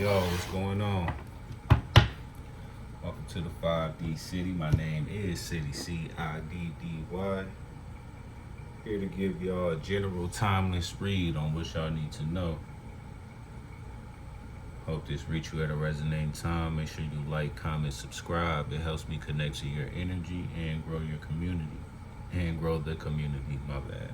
Yo, what's going on? Welcome to the 5D City. My name is CIDDY, CIDDY. Here to give y'all a general timeless read on what y'all need to know. Hope this reach you at a resonating time. Make sure you like, comment, subscribe. It helps me connect to your energy and grow your community. And grow the community, my bad.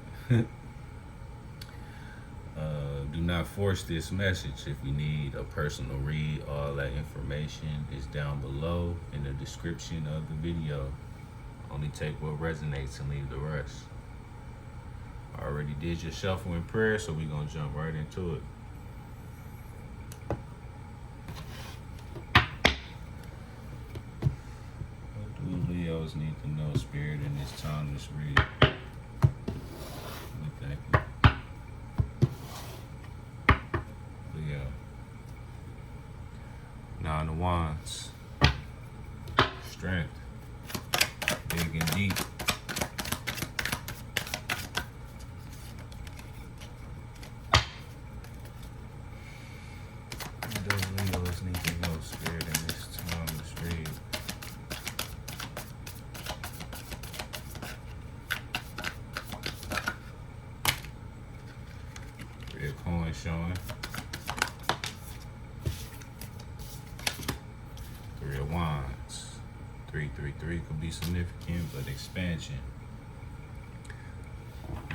Do not force this message. If you need a personal read, all that information is down below in the description of the video. Only take what resonates and leave the rest. I already did your shuffle and prayer, so we're going to jump right into it. What do Leos need to know, Spirit, in this timeless read? We thank you. Leo. Nine of Wands. Strength. Big and deep. What do Leos need to know, Spirit, in this timeless read? Red coin showing. 3 of Wands. 333 could be significant, but expansion.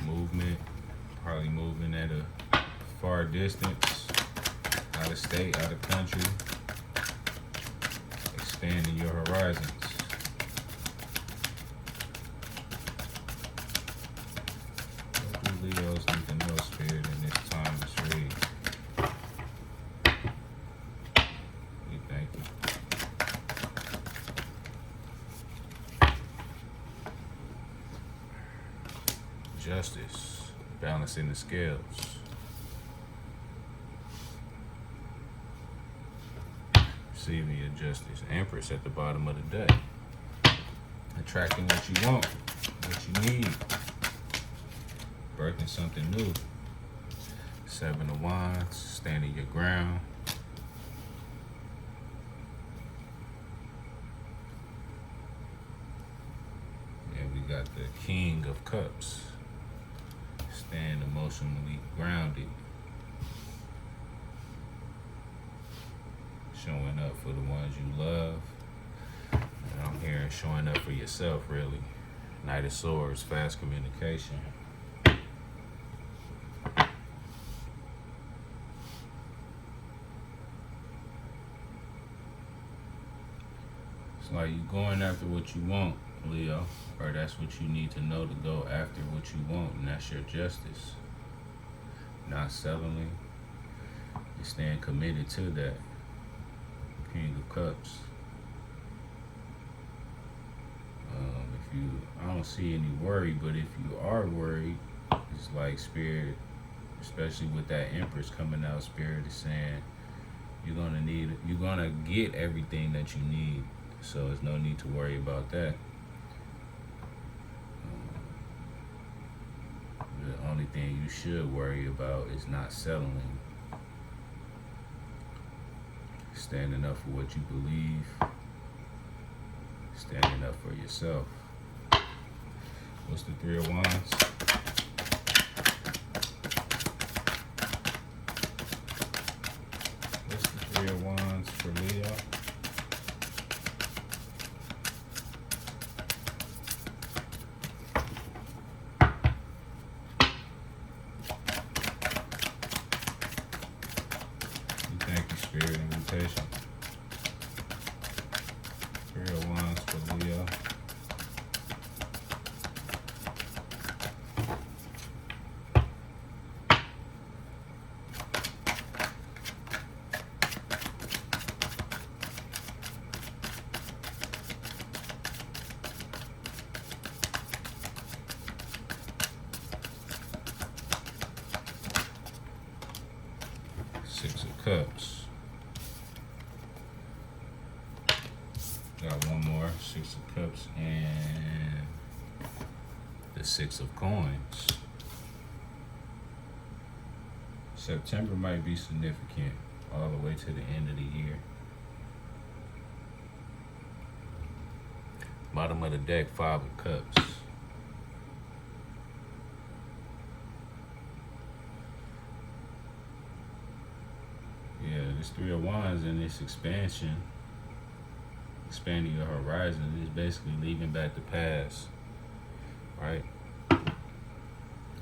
Movement. Probably moving at a far distance. Out of state, out of country. Expanding your horizons. What do Leos need to know, Spirit, in this timeless read? We thank you. Justice, balancing the scales. Receiving your justice. Empress at the bottom of the deck. Attracting what you want, what you need. Birthing something new. 7 of Wands, standing your ground. And we got the King of Cups. Staying emotionally grounded. Showing up for the ones you love. And I'm hearing showing up for yourself, really. Knight of Swords, fast communication. It's like you're going after what you want, Leo, or that's what you need to know to go after what you want, and that's your justice. Not settling. You're staying committed to that. King of Cups. I don't see any worry, but if you are worried, it's like Spirit, especially with that Empress coming out, Spirit is saying you're gonna get everything that you need. So there's no need to worry about that. The only thing you should worry about is not settling. Standing up for what you believe. Standing up for yourself. What's the 3 of Wands? What's the 3 of Wands for Leo? Thank you, Spirit, invitation. 3 of Wands for Leo. Six of Cups. Got one more. 6 of Cups and the 6 of Coins. September might be significant. all the way to the end of the year. Bottom of the deck, 5 of Cups. Yeah, this 3 of Wands in this expansion, expanding your horizon, is basically leaving back the past, right?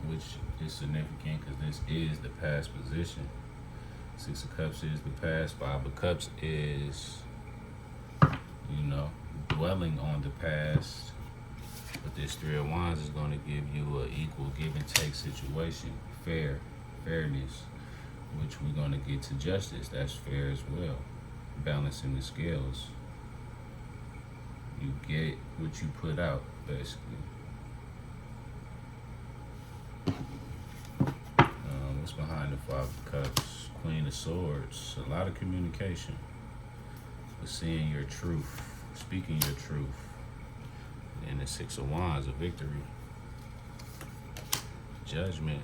Which is significant because this is the past position. 6 of Cups is the past. 5 of Cups is, dwelling on the past. But this 3 of Wands is going to give you an equal give and take situation. Fairness, which we're going to get to justice. That's fair as well. Balancing the scales. You get what you put out, basically. What's behind the 5 of Cups? Queen of Swords. A lot of communication. But seeing your truth. Speaking your truth. And the 6 of Wands, a victory. Judgment.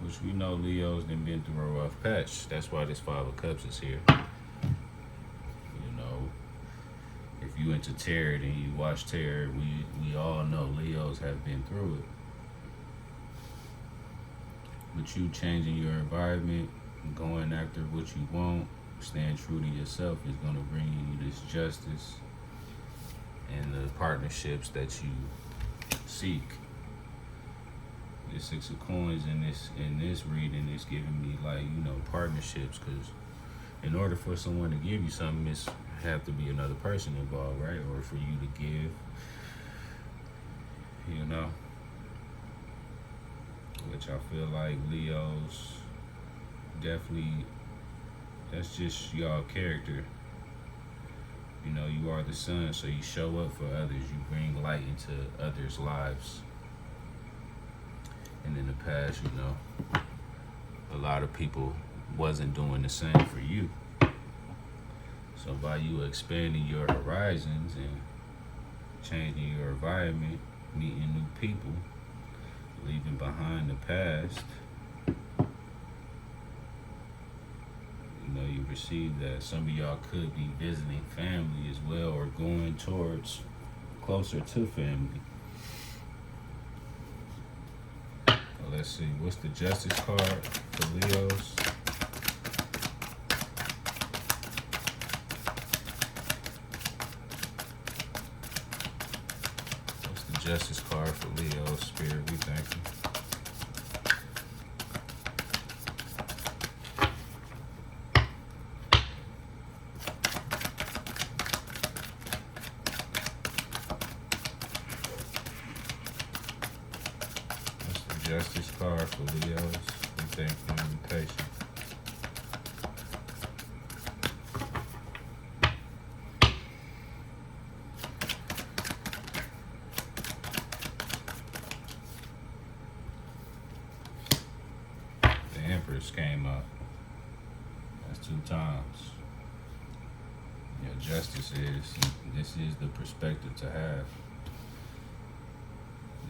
Which we know Leo's done been through a rough patch. That's why this 5 of Cups is here. If you into tarot and you watch tarot, we all know Leos have been through it. But you changing your environment, going after what you want, staying true to yourself is going to bring you this justice and the partnerships that you seek. The 6 of Coins in this reading is giving me partnerships, because in order for someone to give you something, it's have to be another person involved, right? Or for you to give, which I feel like Leos definitely, that's just y'all character. You are the sun, so you show up for others. You bring light into others' lives. And in the past, a lot of people wasn't doing the same for you. So by you expanding your horizons and changing your environment, meeting new people, leaving behind the past, you receive that. Some of y'all could be visiting family as well, or going towards closer to family. Well, let's see, what's the Justice card for Leos? Justice card for Leo. Spirit, we thank you. That's the Justice card for Leos. We thank you and be patient. Empress came up. That's 2 times. Justice this is the perspective to have.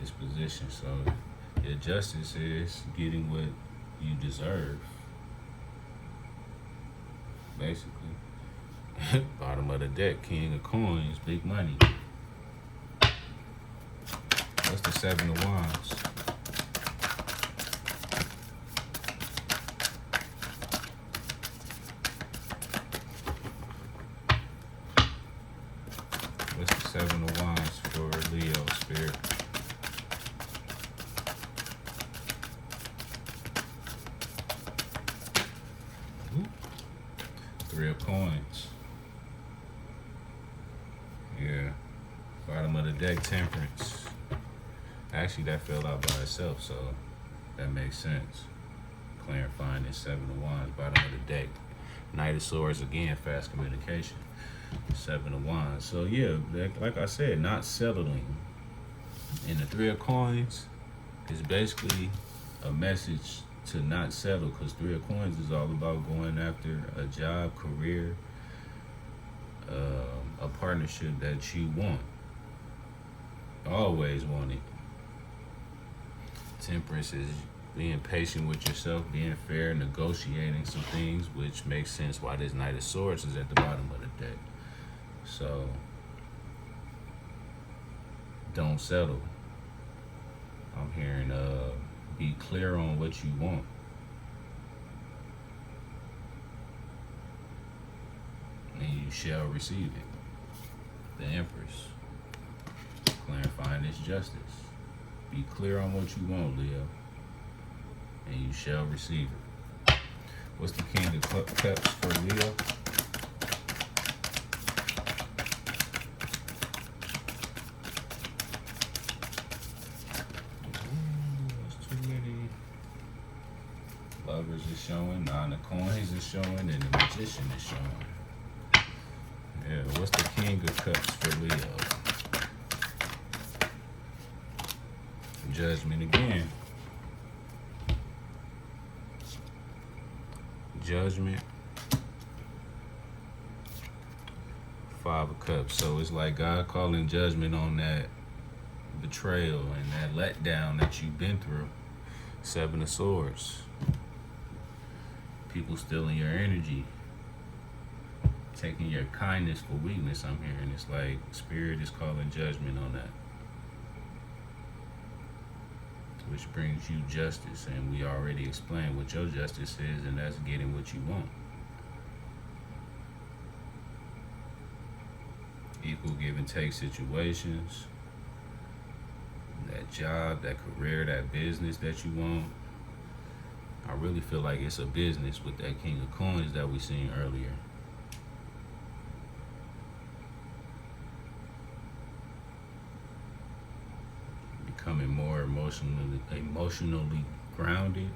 This position. So your justice is getting what you deserve. Basically. Bottom of the deck, King of Coins, big money. What's the 7 of Wands? What's the 7 of Wands for Leo, Spirit? Ooh. 3 of Coins. Yeah. Bottom of the deck, Temperance. Actually, that fell out by itself, so that makes sense. Clarifying this 7 of Wands, bottom of the deck. Knight of Swords, again, fast communication. 7 of Wands. So yeah, like I said, not settling. And the 3 of Coins is basically a message to not settle, because 3 of Coins is all about going after a job, career, a partnership that you want, always wanted. Temperance is being patient with yourself, being fair, negotiating some things, which makes sense why this Knight of Swords is at the bottom of the deck. So don't settle. I'm hearing be clear on what you want. And you shall receive it. The Empress. Clarifying this justice. Be clear on what you want, Leo. And you shall receive it. What's the King of Cups for Leo? That's too many. Lovers is showing, Nine of Coins is showing, and the Magician is showing. Yeah, what's the King of Cups for Leo? Judgment again. Judgment. Five of Cups. So it's like God calling judgment on that betrayal and that letdown that you've been through. Seven of Swords. People stealing your energy. Taking your kindness for weakness, I'm hearing. It's like Spirit is calling judgment on that. Which brings you justice, and we already explained what your justice is, and that's getting what you want. Equal give and take situations, that job, that career, that business that you want. I really feel like it's a business with that King of Coins that we seen earlier. Becoming more emotionally grounded,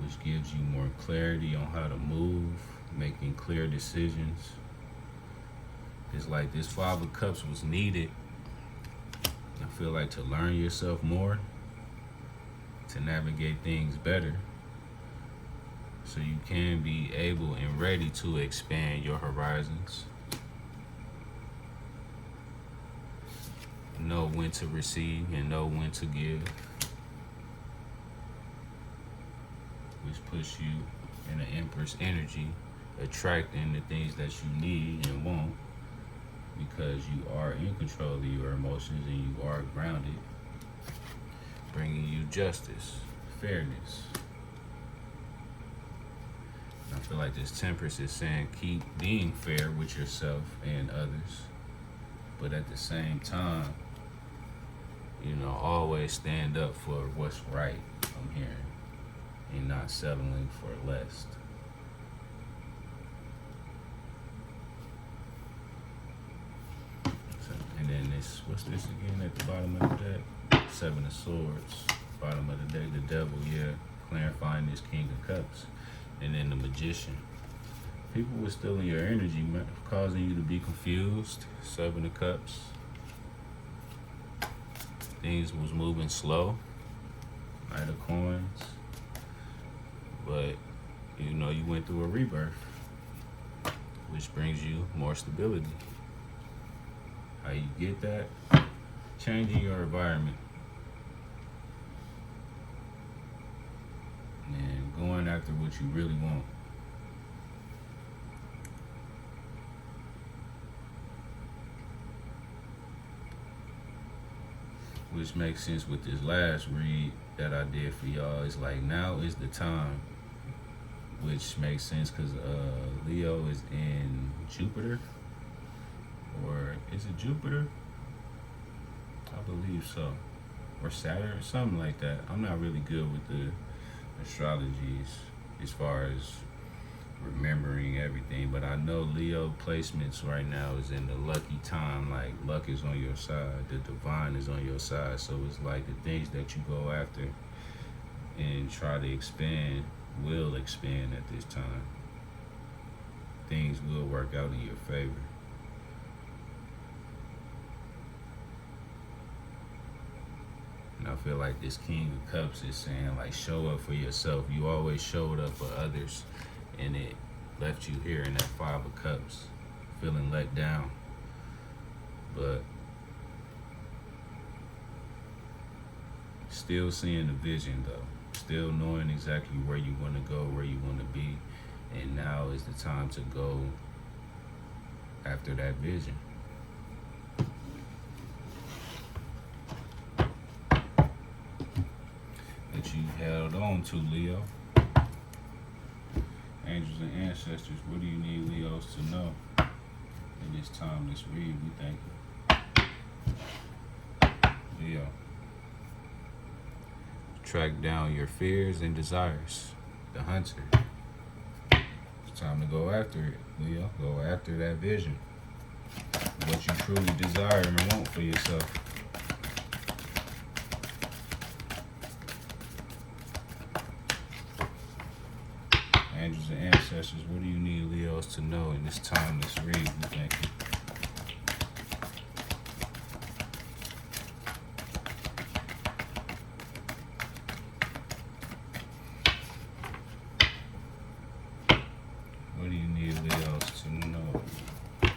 which gives you more clarity on how to move, making clear decisions. It's like this Five of Cups was needed, I feel like, to learn yourself more, to navigate things better, so you can be able and ready to expand your horizons. Know when to receive and know when to give, which puts you in an Empress energy, attracting the things that you need and want, because you are in control of your emotions and you are grounded, bringing you justice, fairness. And I feel like this Temperance is saying keep being fair with yourself and others, but at the same time, you know, always stand up for what's right, I'm hearing, and not settling for less. So, and then this, what's this again at the bottom of the deck? Seven of Swords. Bottom of the deck, the Devil, yeah. Clarifying this King of Cups. And then the Magician. People were stealing your energy, causing you to be confused. Seven of Cups. Things was moving slow. Knight of Coins. But, you know, you went through a rebirth, which brings you more stability. How you get that? Changing your environment. And going after what you really want. Which makes sense with this last read that I did for y'all. It's like now is the time, which makes sense because Leo is in Jupiter, or is it Jupiter? I believe so, or Saturn, something like that. I'm not really good with the astrologies as far as remembering everything, but I know Leo placements right now is in the lucky time. Like luck is on your side, the divine is on your side. So it's like the things that you go after and try to expand will expand at this time. Things will work out in your favor. And I feel like this King of Cups is saying, like, show up for yourself. You always showed up for others, and it left you here in that Five of Cups, feeling let down. But still seeing the vision though. Still knowing exactly where you want to go, where you want to be. And now is the time to go after that vision. That you held on to, Leo. Angels and ancestors, what do you need Leos to know in this timeless read? We thank you. Leo. Track down your fears and desires. The hunter. It's time to go after it, Leo. Go after that vision. What you truly desire and want for yourself. Angels and ancestors, what do you need Leos to know in this timeless read? We thank you. What do you need Leos to know in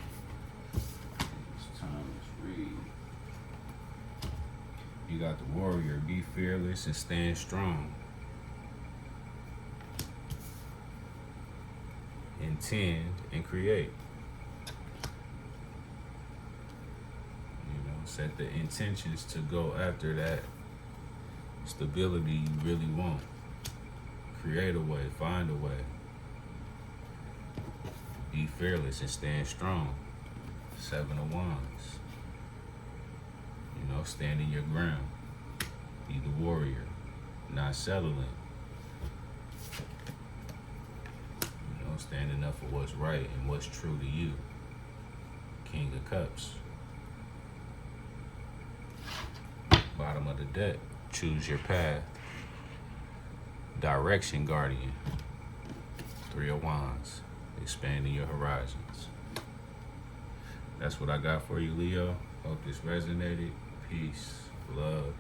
this timeless read? You got the warrior. Be fearless and stand strong. Intend and create. Set the intentions to go after that stability you really want. Create a way, find a way. Be fearless and stand strong. 7 of Wands. Stand in your ground. Be the warrior, not settling. Standing up for what's right and what's true to you. King of Cups. Bottom of the deck. Choose your path. Direction guardian. 3 of Wands. Expanding your horizons. That's what I got for you, Leo. Hope this resonated. Peace. Love.